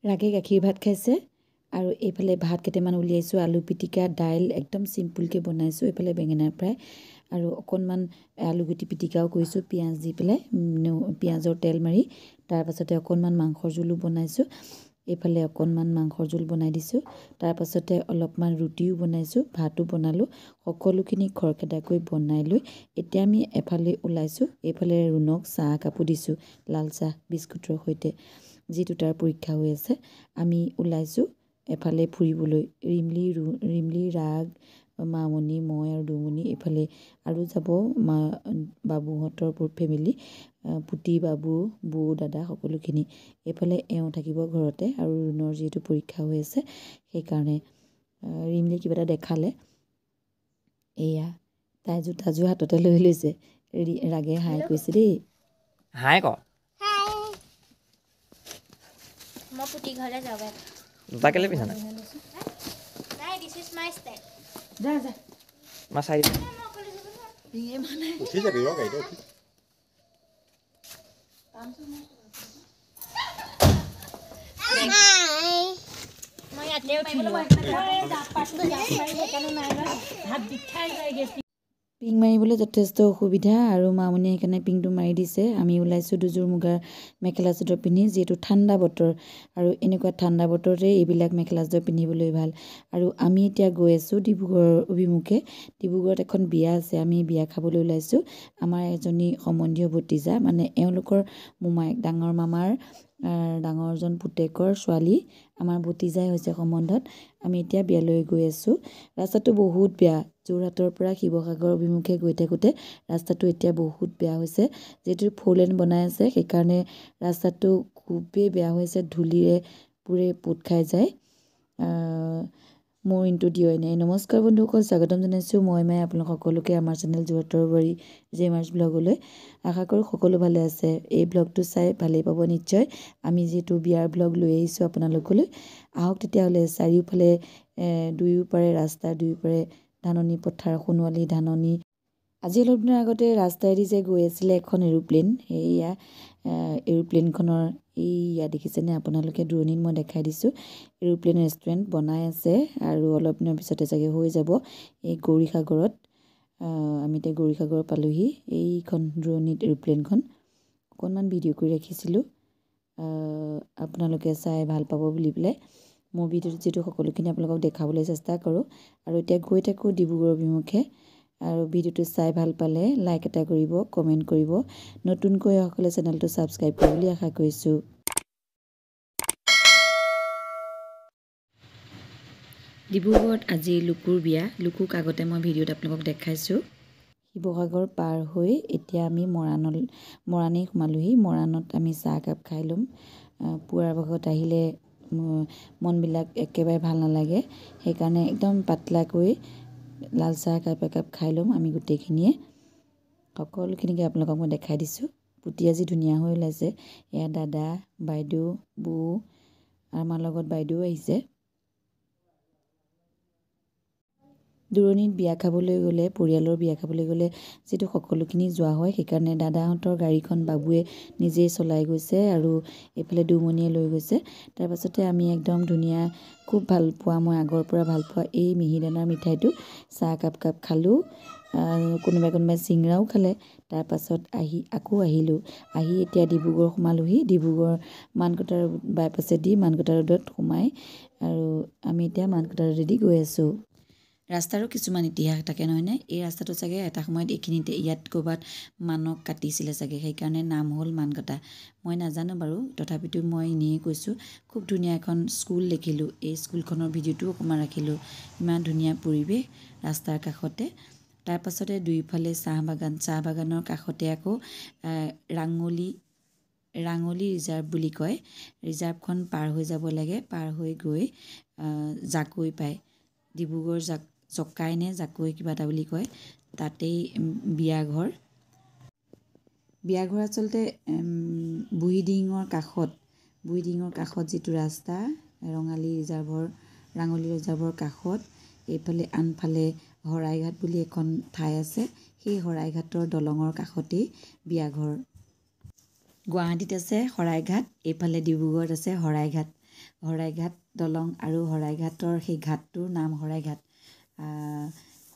ৰাগে গাখীৰ ভাত খাইছে আৰু এইফালে ভাত কেইটামান উলিয়াইছোঁ আলু পিটিকা দাইল একদম চিম্পুলকৈ বনাইছোঁ এইফালে বেঙেনা ফ্ৰাই আৰু অকণমান আলুগুটি পিটিকাও কৰিছোঁ পিঁয়াজ দি পেলাই পিঁয়াজৰ তেল মাৰি তাৰপাছতে অকণমান মাংসৰ জোলো বনাইছোঁ এইফালে অকণমান মাংসৰ জোল বনাই দিছোঁ তাৰপাছতে অলপমান ৰুটিও বনাইছোঁ ভাতো বনালোঁ সকলোখিনি খৰখেদাকৈ বনাই লৈ এতিয়া আমি এফালে ওলাইছোঁ এইফালে ৰুণক চাহ কাপো দিছোঁ লাল চাহ বিস্কুটৰ সৈতে যিটো তাৰ পৰীক্ষা হৈ আছে আমি ওলাইছোঁ এফালে ফুৰিবলৈ ৰিমলি ৰাগ মামনি মই আৰু দুমনি এইফালে আৰু যাব বাবুহঁতৰ ফেমিলি পুতি বাবু বৌ দাদা সকলোখিনি এইফালে এওঁ থাকিব ঘৰতে আৰু ৰুণৰ যিহেতু পৰীক্ষা হৈ আছে সেইকাৰণে ৰিমলি কিবা এটা দেখালে এয়া তাই জোতাযোৰ হাততে লৈ লৈছে ৰাগে হাই কৈছে দেই হাই ক মই পুতি ঘৰলৈ যাওঁগৈ জোতা কেলে পিন্ধা নাই দিছ ইজ মাই ষ্টাইল যা যা মই চাই দিম উঠি যাবি ৰ গাড়ীতে উঠি মই ইয়াতে উঠিলোঁ পিং মাৰিবলৈ যথেষ্ট অসুবিধা আৰু মামনিয়ে সেইকাৰণে পিংটো মাৰি দিছে আমি ওলাইছোঁ দুযোৰ মুগাৰ মেখেলা চাদৰ পিন্ধি যিহেতু ঠাণ্ডা বতৰ আৰু এনেকুৱা ঠাণ্ডা বতৰতে এইবিলাক মেখেলা চাদৰ পিন্ধিবলৈ ভাল আৰু আমি এতিয়া গৈ আছোঁ ডিব্ৰুগড় অভিমুখে ডিব্ৰুগড়ত এখন বিয়া আছে আমি বিয়া খাবলৈ ওলাইছোঁ আমাৰ এজনী সম্বন্ধীয় ভতিজা মানে এওঁলোকৰ মোমায়েক ডাঙৰ মামাৰ ডাঙৰজন পুতেকৰ ছোৱালী আমাৰ ভতিজাই হৈছে সম্বন্ধত আমি এতিয়া বিয়ালৈ গৈ আছোঁ ৰাস্তাটো বহুত বেয়া যোৰহাটৰ পৰা শিৱসাগৰ অভিমুখে গৈ থাকোঁতে ৰাস্তাটো এতিয়া বহুত বেয়া হৈছে যিহেতু 4 লেন বনাই আছে সেইকাৰণে ৰাস্তাটো খুবেই বেয়া হৈছে ধূলিৰে পুৰে পোত খাই যায় মোৰ ইনটো দিয়াই নাই নমস্কাৰ বন্ধুসকল স্বাগতম জনাইছোঁ মই আপোনালোক সকলোকে আমাৰ চেনেল যোৰহাটৰ বোৱাৰী জেমাৰ্ছ ব্লগলৈ আশা কৰোঁ সকলো ভালে আছে এই ব্লগটো চাই ভালেই পাব নিশ্চয় আমি যিহেতু বিয়াৰ ব্লগ লৈ আহিছোঁ আপোনালোকলৈ আহক তেতিয়াহ'লে চাৰিওফালে দুয়োপাৰে ৰাস্তাৰ দুয়োপাৰে ধাননি পথাৰ সোণোৱালী ধাননি আজি অলপ দিনৰ আগতে ৰাস্তাইদি যে গৈ আছিলে এখন এৰোপ্লেন সেয়া এৰোপ্লেনখনৰ এইয়া দেখিছেনে আপোনালোকে দূৰণিত মই দেখাই দিছোঁ এৰোপ্লেন ৰেষ্টুৰেণ্ট বনাই আছে আৰু অলপ দিনৰ পিছতে চাগে হৈ যাব এই গৌৰীসাগৰত আমি এতিয়া গৌৰীসাগৰ পালোহি এইখন দূৰণিত এৰোপ্লেনখন অকণমান ভিডিঅ' কৰি ৰাখিছিলোঁ আপোনালোকে চাই ভাল পাব বুলি পেলাই মোৰ ভিডিঅ'টো যিটো সকলোখিনি আপোনালোকক দেখাবলৈ চেষ্টা কৰোঁ আৰু এতিয়া গৈ থাকোঁ ডিব্ৰুগড় অভিমুখে আৰু ভিডিঅ'টো চাই ভাল পালে লাইক এটা কৰিব কমেণ্ট কৰিব নতুনকৈ সকলে চেনেলটো ছাবস্ক্ৰাইব কৰিব বুলি আশা কৰিছোঁ ডিব্ৰুগড়ত আজি লুকুৰ বিয়া লুকুক আগতে মই ভিডিঅ'ত আপোনালোকক দেখাইছোঁ শিৱসাগৰ পাৰ হৈ এতিয়া আমি মৰাণেই সোমালোহি মৰাণত আমি চাহ একাপ খাই ল'ম পুৱাৰ ভাগত আহিলে মনবিলাক একেবাৰে ভাল নালাগে সেইকাৰণে একদম পাতলাকৈ লাল চাহ একাপ খাই ল'ম আমি গোটেইখিনিয়ে সকলোখিনিকে আপোনালোকক মই দেখাই দিছোঁ পুতি আজি ধুনীয়া হৈ ওলাইছে এয়া দাদা বাইদেউ বৌ আৰু আমাৰ লগত বাইদেউ আহিছে দূৰণিত বিয়া খাবলৈ গ'লে পৰিয়ালৰ বিয়া খাবলৈ গ'লে যিটো সকলোখিনি যোৱা হয় সেইকাৰণে দাদাহঁতৰ গাড়ীখন বাবুৱে নিজেই চলাই গৈছে আৰু এইফালে দুমনিয়ে লৈ গৈছে তাৰপাছতে আমি একদম ধুনীয়া খুব ভাল পোৱা মই আগৰ পৰা ভাল পোৱা এই মিহিদানাৰ মিঠাইটো চাহ কাপ খালোঁ কোনোবাই চিংৰাও খালে তাৰপাছত আকৌ আহিলোঁ আহি এতিয়া ডিব্ৰুগড় সোমালোহি ডিব্ৰুগড় মানকটা বাইপাছেদি মানকটা ৰোডত সোমাই আৰু আমি এতিয়া মানকটা ৰোডেদি গৈ আছোঁ ৰাস্তাৰো কিছুমান ইতিহাস থাকে নহয়নে এই ৰাস্তাটো চাগে এটা সময়ত এইখিনিতে ইয়াত ক'ৰবাত মানক কাটিছিলে চাগে সেইকাৰণে নাম হ'ল মানকটা মই নাজানো বাৰু তথাপিতো মই এনেই কৈছোঁ খুব ধুনীয়া এখন স্কুল দেখিলোঁ এই স্কুলখনৰ ভিডিঅ'টো অকণমান ৰাখিলোঁ ইমান ধুনীয়া পৰিৱেশ ৰাস্তাৰ কাষতে তাৰপাছতে দুইফালে চাহ বাগানৰ কাষতে আকৌ ৰাঙলী ৰিজাৰ্ভ বুলি কয় ৰিজাৰ্ভখন পাৰ হৈ যাব লাগে পাৰ হৈ গৈ জাকৈ পায় ডিব্ৰুগড় জকাই নে জাকৈ কিবা এটা বুলি কয় তাতেই বিয়াঘৰ আচলতে বুঢ়ীডিঙৰ কাষত যিটো ৰাস্তা ৰাঙলী ৰিজাৰ্ভৰ কাষত এইফালে আনফালে শৰাইঘাট বুলি এখন ঠাই আছে সেই শৰাইঘাটৰ দলঙৰ কাষতেই বিয়াঘৰ গুৱাহাটীত আছে শৰাইঘাট এইফালে ডিব্ৰুগড়ত আছে শৰাইঘাট শৰাইঘাট দলং আৰু শৰাইঘাটৰ সেই ঘাটটোৰ নাম শৰাইঘাট।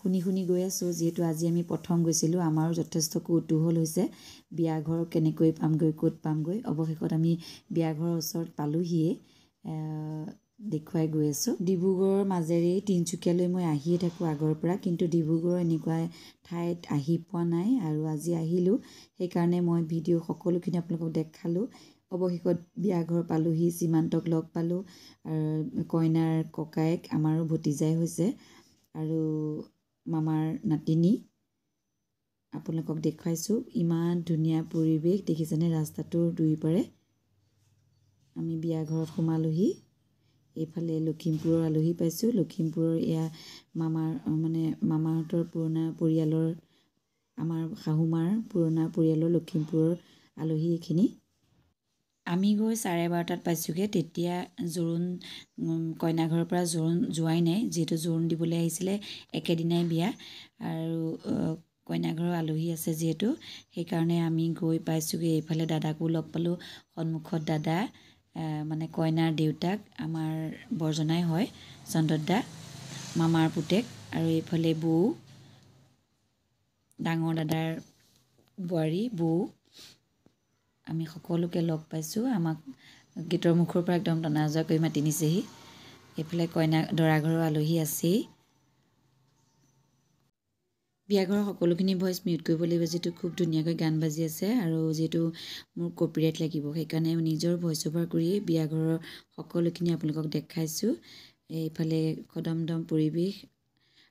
শুনি শুনি গৈ আছোঁ, যিহেতু আজি আমি প্ৰথম গৈছিলোঁ, আমাৰো যথেষ্ট কৌতূহল হৈছে বিয়াঘৰ কেনেকৈ পামগৈ, ক'ত পামগৈ। অৱশেষত আমি বিয়াঘৰৰ ওচৰত পালোহিয়ে, দেখুৱাই গৈ আছোঁ। ডিব্ৰুগড়ৰ মাজেৰেই তিনিচুকীয়ালৈ মই আহিয়ে থাকোঁ আগৰ পৰা, কিন্তু ডিব্ৰুগড়ৰ এনেকুৱা ঠাইত আহি পোৱা নাই আৰু আজি আহিলোঁ। সেইকাৰণে মই ভিডিঅ' সকলোখিনি আপোনালোকক দেখালোঁ। অৱশেষত বিয়াঘৰ পালোহি, সীমান্তক লগ পালোঁ, আৰু কইনাৰ ককায়েক আমাৰো ভতিজাই হৈছে আৰু মামাৰ নাতিনী আপোনালোকক দেখুৱাইছোঁ। ইমান ধুনীয়া পৰিৱেশ দেখিছেনে, ৰাস্তাটোৰ দুয়োপাৰে। আমি বিয়াঘৰত সোমালোহি। এইফালে লখিমপুৰৰ আলহী পাইছোঁ। লখিমপুৰৰ এয়া মামাহঁতৰ পুৰণা পৰিয়ালৰ, আমাৰ শাহুমাৰ পুৰণা পৰিয়ালৰ লখিমপুৰৰ আলহী এইখিনি। আমি গৈ 12:30 পাইছোঁগৈ। তেতিয়া জোৰোণ, কইনাঘৰৰ পৰা জোৰোণ যোৱাই নাই, যিহেতু জোৰোণ দিবলৈ আহিছিলে একেদিনাই বিয়া, আৰু কইনাঘৰৰ আলহী আছে যিহেতু, সেইকাৰণে আমি গৈ পাইছোঁগৈ। এইফালে দাদাকো লগ পালোঁ, সন্মুখত দাদা, কইনাৰ দেউতাক আমাৰ বৰজনাই হয়, চন্দত দা, মামাৰ পুতেক, আৰু এইফালে বৌ, ডাঙৰ দাদাৰ বোৱাৰী বৌ। আমি সকলোকে লগ পাইছোঁ। আমাক গেটৰ মুখৰ পৰা একদম টনা আজোৰা কৰি মাতি নিছেহি। এইফালে দৰাঘৰৰ আলহী আছেই। বিয়াঘৰৰ সকলোখিনি ভইচ মিউট কৰিব লাগিব, যিহেতু খুব ধুনীয়াকৈ গান বাজি আছে, আৰু যিহেতু মোৰ কপিৰাইট লাগিব, সেইকাৰণে নিজৰ ভইচ অভাৰ কৰিয়েই বিয়াঘৰৰ সকলোখিনি আপোনালোকক দেখাইছোঁ। এইফালে কদমদম পৰিৱেশ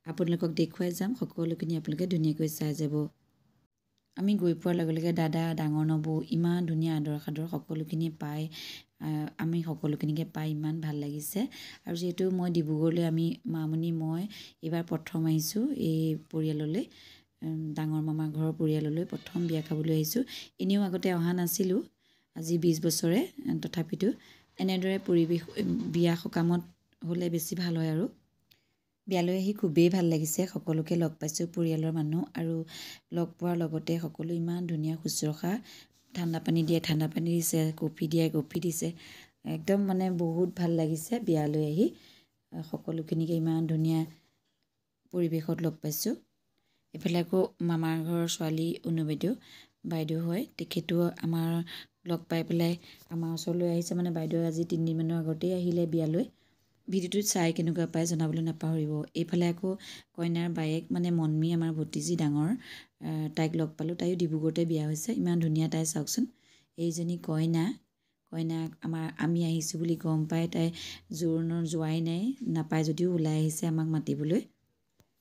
আপোনালোকক দেখুৱাই যাম, সকলোখিনি আপোনালোকে ধুনীয়াকৈ চাই যাব। আমি গৈ পোৱাৰ লগে লগে দাদা, ডাঙৰ নবৌ, ইমান ধুনীয়া আদৰ সাদৰ সকলোখিনি পাই, আমি সকলোখিনিকে পাই ইমান ভাল লাগিছে। আৰু যিহেতু মই ডিব্ৰুগড়লৈ, আমি মামনি মই এইবাৰ প্ৰথম আহিছোঁ এই পৰিয়াললৈ, ডাঙৰ মামাৰ ঘৰৰ পৰিয়াললৈ প্ৰথম বিয়া খাবলৈ আহিছোঁ। এনেও আগতে অহা নাছিলোঁ, আজি 20 বছৰে। তথাপিতো এনেদৰে পৰিৱেশ বিয়া সকামত হ'লে বেছি ভাল হয়। আৰু বিয়ালৈ আহি খুবেই ভাল লাগিছে, সকলোকে লগ পাইছোঁ, পৰিয়ালৰ মানুহ, আৰু লগ পোৱাৰ লগতে সকলো ইমান ধুনীয়া শুশ্ৰূষা, ঠাণ্ডা পানী দিয়ে ঠাণ্ডা পানী দিছে, কফি দিয়ে কফি দিছে, একদম বহুত ভাল লাগিছে বিয়ালৈ আহি। সকলোখিনিকে ইমান ধুনীয়া পৰিৱেশত লগ পাইছোঁ। এইফালে আকৌ মামাৰ ঘৰৰ ছোৱালী অনু বাইদেউ হয়, তেখেতো আমাৰ লগ পাই পেলাই আমাৰ ওচৰলৈ আহিছে। বাইদেউ আজি 3 দিনমানৰ আগতেই আহিলে বিয়ালৈ। ভিডিঅ'টোত চাই কেনেকুৱা পায় জনাবলৈ নাপাহৰিব। এইফালে আকৌ কইনাৰ বায়েক, মন্মী, আমাৰ ভতিজী ডাঙৰ, তাইক লগ পালোঁ। তাইও ডিব্ৰুগড়তে বিয়া হৈছে। ইমান ধুনীয়া তাই, চাওকচোন। এইজনী কইনাক আমি আহিছোঁ বুলি গম পাই তাই জোৰোণৰ যোৱাই নাই, নাপায় যদিও ওলাই আহিছে আমাক মাতিবলৈ।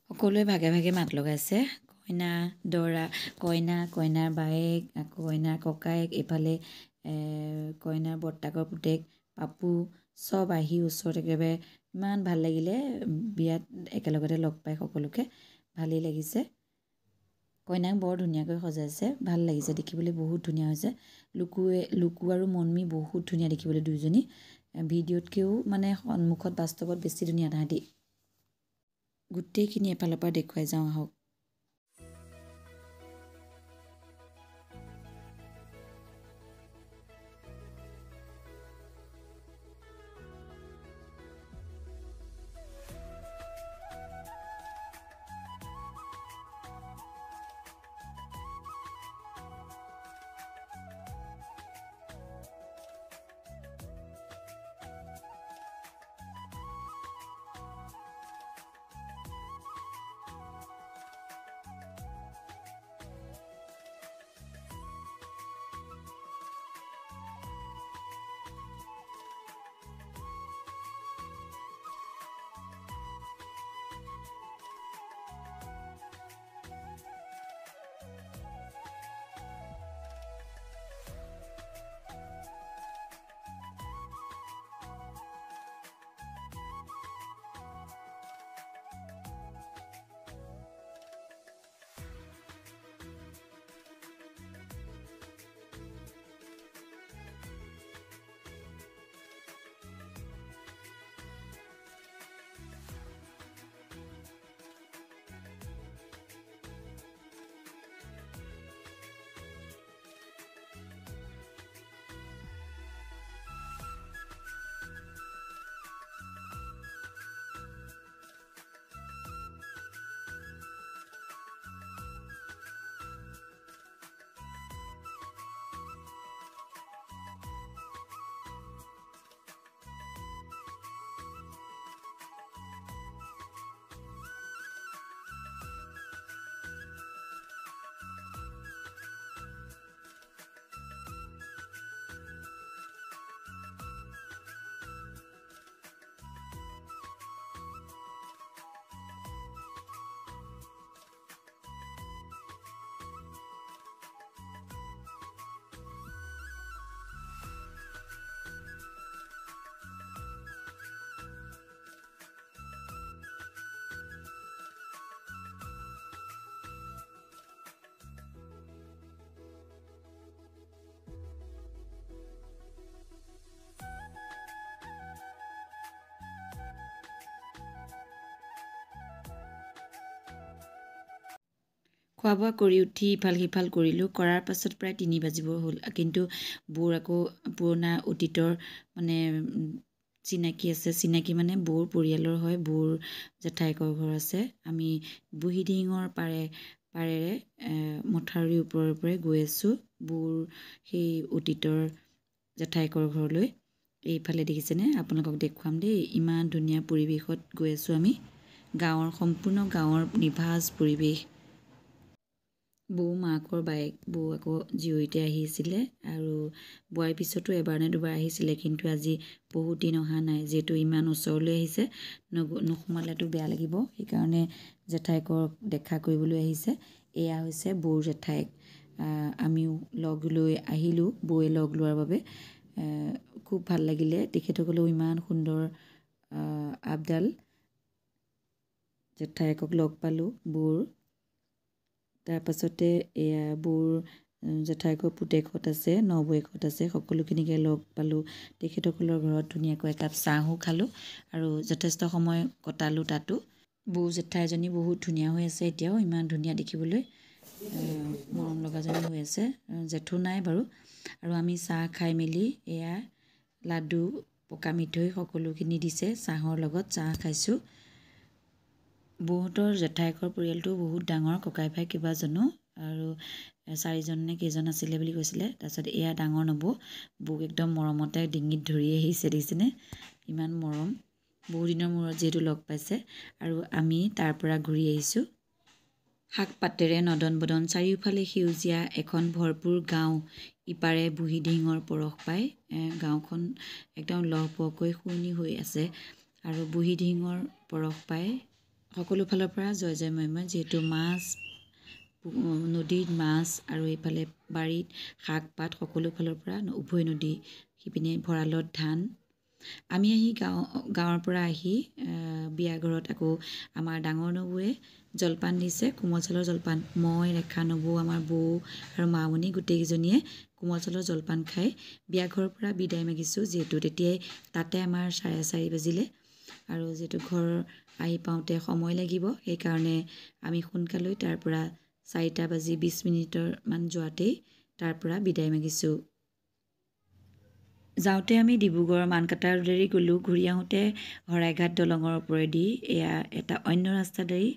সকলোৱে ভাগে ভাগে মাত লগাইছে, কইনা, কইনাৰ বায়েক, আকৌ কইনাৰ ককায়েক, এইফালে কইনাৰ বৰ্তাকৰ পুতেক পাপু, চব আহি ওচৰত একেবাৰে ইমান ভাল লাগিলে। বিয়াত একেলগতে লগ পাই সকলোকে ভালেই লাগিছে। কইনাক বৰ ধুনীয়াকৈ সজাইছে, ভাল লাগিছে দেখিবলৈ, বহুত ধুনীয়া হৈছে। লুকু আৰু মন্মী বহুত ধুনীয়া দেখিবলৈ দুইজনী, ভিডিঅ'তকৈও সন্মুখত বাস্তৱত বেছি ধুনীয়া তাহাঁতি। গোটেইখিনি এফালৰ পৰা দেখুৱাই যাওঁ আহক। খোৱা বোৱা কৰি উঠি ইফাল সিফাল কৰিলোঁ কৰাৰ পাছত প্ৰায় 3 বাজিব হ'ল কিন্তু বৌৰ আকৌ পুৰণা অতীতৰ মানে চিনাকি আছে চিনাকি মানে বৌৰ পৰিয়ালৰ হয় বৌৰ জেঠাইকৰ ঘৰ আছে আমি বুঢ়ীডিঙৰ পাৰেৰে মথাউৰিৰ ওপৰে গৈ আছোঁ বৌৰ সেই অতীতৰ জেঠাইকৰ ঘৰলৈ এইফালে দেখিছেনে আপোনালোকক দেখুৱাম দেই ইমান ধুনীয়া পৰিৱেশত গৈ আছোঁ আমি গাঁৱৰ সম্পূৰ্ণ গাঁৱৰ নিভাঁজ পৰিৱেশ বৌ মাকৰ বায়েক বৌ আকৌ জীয়ৰীতে আহিছিলে আৰু বোৱাৰ পিছতো এবাৰ নে দুবাৰ আহিছিলে কিন্তু আজি বহুত দিন অহা নাই যিহেতু ইমান ওচৰলৈ আহিছে নোসোমালেতো বেয়া লাগিব সেইকাৰণে জেঠাইকক দেখা কৰিবলৈ আহিছে এয়া হৈছে বৌৰ জেঠাইক আমিও লগ লৈ আহিলোঁ বৌয়ে লগ লোৱাৰ বাবে খুব ভাল লাগিলে তেখেতসকলেও ইমান সুন্দৰ আপডাল জেঠাইকক লগ পালোঁ বৌৰ তাৰপাছতে এয়া বৌৰ জেঠাইকৰ পুতেকহঁত আছে নবৌয়েকহঁত আছে সকলোখিনিকে লগ পালোঁ তেখেতসকলৰ ঘৰত ধুনীয়াকৈ একাপ চাহো খালোঁ আৰু যথেষ্ট সময় কটালোঁ তাতো বৌ জেঠাইজনী বহুত ধুনীয়া হৈ আছে এতিয়াও ইমান ধুনীয়া দেখিবলৈ মৰম লগাজনী হৈ আছে জেঠু নাই বাৰু আৰু আমি চাহ খাই মেলি এয়া লাডু পকা মিঠৈ সকলোখিনি দিছে চাহৰ লগত চাহ খাইছোঁ বৌহঁতৰ জেঠাইকৰ পৰিয়ালটো বহুত ডাঙৰ ককাই ভাই কেইবাজনো আৰু 4জন নে কেইজন আছিলে বুলি কৈছিলে তাৰপিছত এয়া ডাঙৰ নবৌ বৌক একদম মৰমতে ডিঙিত ধৰি আহিছে দেখিছেনে ইমান মৰম বহু দিনৰ মূৰত যিহেতু লগ পাইছে আৰু আমি তাৰ পৰা ঘূৰি আহিছোঁ শাক পাতেৰে নদন বদন চাৰিওফালে সেউজীয়া এখন ভৰপূৰ গাঁও ইপাৰে বুঢ়ীডিঙৰ পৰশ পাই গাঁওখন একদম লহপহকৈ শুৱনি হৈ আছে আৰু বুঢ়ীডিঙৰ পৰশ পাই সকলো ফালৰ পৰা জয় জয়ময় যিহেতু মাছ নদীত মাছ আৰু এইফালে বাৰীত শাক পাত সকলো ফালৰ পৰা উভৈ নদী সিপিনে ভঁৰালত ধান আমি আহি গাঁৱৰ পৰা আহি বিয়া ঘৰত আকৌ আমাৰ ডাঙৰ নবৌৱে জলপান দিছে কোমল চাউলৰ জলপান মই ৰেখা নবৌ আমাৰ বৌ আৰু মামণি গোটেইকেইজনীয়ে কোমল চাউলৰ জলপান খাই বিয়া ঘৰৰ পৰা বিদায় মাগিছোঁ যিহেতু তেতিয়াই তাতে আমাৰ 4:30 বাজিলে আৰু যিহেতু ঘৰ আহি পাওঁতে সময় লাগিব সেইকাৰণে আমি সোনকালে তাৰ পৰা 4:20 মান যোৱাতেই তাৰ পৰা বিদায় মাগিছোঁ যাওঁতে আমি ডিব্ৰুগড়ৰ মানকাটা ৰোডেৰে গ'লোঁ ঘূৰি আহোঁতে শৰাইঘাট দলঙৰ ওপৰেদি এয়া এটা অন্য ৰাস্তাদেই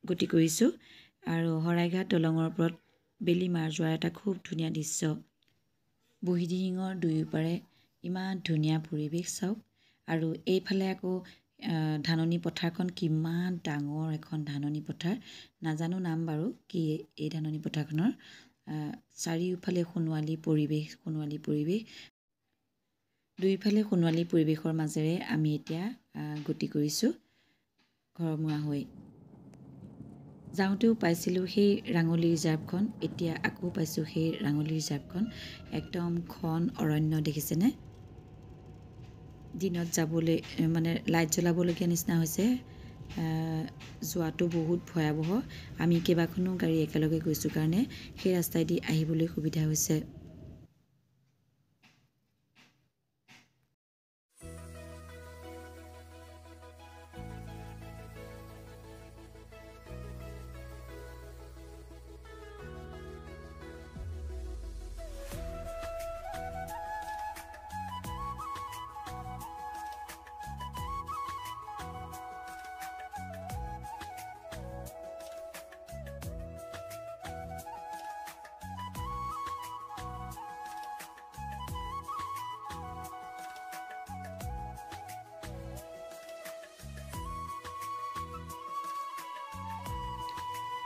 গতি কৰিছোঁ আৰু শৰাইঘাট দলঙৰ ওপৰত বেলি মাৰ যোৱাৰ এটা খুব ধুনীয়া দৃশ্য বুঢ়ীডিঙৰ দুয়োপাৰে ইমান ধুনীয়া পৰিৱেশ চাওক আৰু এইফালে আকৌ ধাননি পথাৰখন কিমান ডাঙৰ এখন ধাননি পথাৰ নাজানো নাম বাৰু কি এই ধাননি পথাৰখনৰ চাৰিওফালে সোণোৱালী পৰিৱেশ দুইফালে সোণোৱালী পৰিৱেশৰ মাজেৰে আমি এতিয়া গতি কৰিছোঁ ঘৰমুৱা হৈ যাওঁতেও পাইছিলোঁ সেই ৰাঙলী ৰিজাৰ্ভখন এতিয়া আকৌ পাইছোঁ সেই ৰাঙলী ৰিজাৰ্ভখন একদম ঘন অৰণ্য দেখিছেনে দিনত যাবলৈ মানে লাইট জ্বলাবলগীয়া নিচিনা হৈছে যোৱাটো বহুত ভয়াৱহ আমি কেইবাখনো গাড়ী একেলগে গৈছোঁ কাৰণে সেই ৰাস্তাইদি আহিবলৈ সুবিধা হৈছে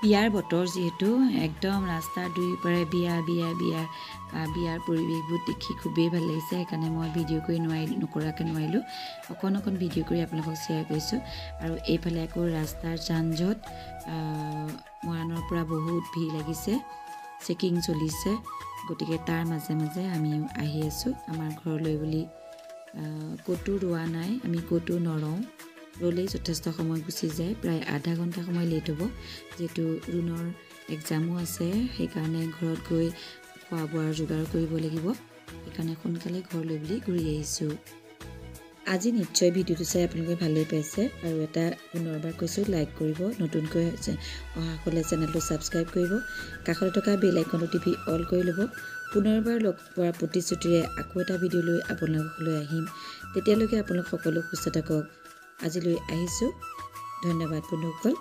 বিয়াৰ বতৰ যিহেতু একদম ৰাস্তাৰ দুয়োপাৰে বিয়াৰ পৰিৱেশবোৰ দেখি খুবেই ভাল লাগিছে সেইকাৰণে মই ভিডিঅ' কৰি নোৱাৰিলোঁ অকণ ভিডিঅ' কৰি আপোনালোকক শ্বেয়াৰ কৰিছোঁ আৰু এইফালে আকৌ ৰাস্তাৰ যান-জঁট মৰাণৰ পৰা বহুত ভিৰ লাগিছে চেকিং চলিছে গতিকে তাৰ মাজে মাজে আমি আহি আছোঁ আমাৰ ঘৰলৈ বুলি ক'তো ৰোৱা নাই আমি ক'তো নৰওঁ ৰ'লেই যথেষ্ট সময় গুচি যায় প্ৰায় আধা ঘণ্টা সময় লেট হ'ব যিহেতু ৰুণৰ এক্সামো আছে সেইকাৰণে ঘৰত গৈ খোৱা বোৱাৰ যোগাৰ কৰিব লাগিব সেইকাৰণে সোনকালে ঘৰলৈ বুলি ঘূৰি আহিছোঁ আজি নিশ্চয় ভিডিঅ'টো চাই আপোনালোকে ভালেই পাইছে আৰু এটা পুনৰবাৰ কৈছোঁ লাইক কৰিব নতুনকৈ অহা হ'লে চেনেলটো ছাবস্ক্ৰাইব কৰিব কাষতে থকা বেল আইকনটো টিপি অল কৰি ল'ব পুনৰবাৰ লগ পোৱাৰ প্ৰতিশ্ৰুতিৰে আকৌ এটা ভিডিঅ' লৈ আপোনালোকলৈ আহিম তেতিয়ালৈকে আপোনালোক সকলো সুস্থ থাকক আজিলৈ আহিছোঁ ধন্যবাদ বন্ধুসকল